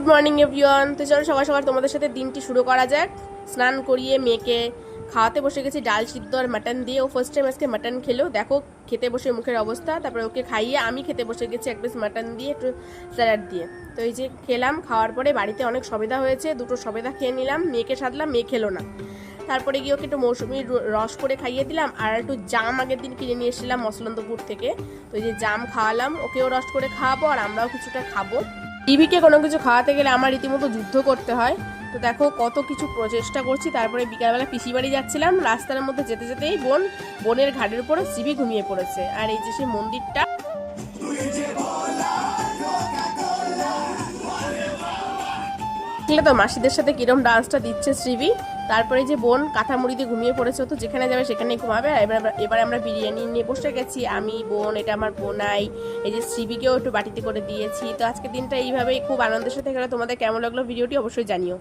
Morning everyone. তো চলো সকাল সকাল তোমাদের সাথে দিনটি শুরু করা যাক। স্নান করিয়ে মেয়েকে খাওয়াতে বসে গেছি ডাল সিদ্ধ আর মাটন দিয়ে। ও ফার্স্ট টাইম আজকে মাটন খেলো, দেখো খেতে বসে মুখের অবস্থা। তারপরে ওকে খাইয়ে আমি খেতে বসে গেছি এক পিস মাটন দিয়ে, একটু স্যালাড দিয়ে। তো এই যে খেলাম, খাওয়ার পরে বাড়িতে অনেক সবেদা হয়েছে, দুটো সবেদা খেয়ে নিলাম। মেয়েকে সাধলাম, মেয়ে খেলো না। তারপরে গিয়ে ওকে একটু মৌসুমি রস করে খাইয়ে দিলাম, আর একটু জাম আগের দিন কিনে নিয়ে এসেছিলাম মসলন্দপুর থেকে। তো এই যে জাম খাওয়ালাম, ওকেও রস করে খাওয়াবো আর আমরাও কিছুটা খাবো। টিভিকে কোনো কিছু খাওয়াতে গেলে আমার রীতিমতো যুদ্ধ করতে হয়। তো দেখো কত কিছু প্রচেষ্টা করছি। তারপরে বিকালবেলা পিসি বাড়ি যাচ্ছিলাম, রাস্তার মধ্যে যেতে যেতেই বোনের ঘাটের উপরে সিবি ঘুমিয়ে পড়েছে। আর এই যে সেই মন্দিরটা, তো মাসিদের সাথে কিরম ডান্সটা দিচ্ছে শ্রীবি। তারপরে যে বোন কাঁথা মুড়ি দিয়ে ঘুমিয়ে পড়েছে, তো যেখানে যাবে সেখানেই ঘুমাবে। আর এবার আমরা বিরিয়ানি নিয়ে বসে গেছি, আমি বোন, এটা আমার বোনাই। এই যে শ্রীবিকেও একটু বাটিতে করে দিয়েছি। তো আজকে দিনটা এইভাবেই খুব আনন্দের সাথে গেল। তোমাদের কেমন লাগলো ভিডিওটি অবশ্যই জানিও।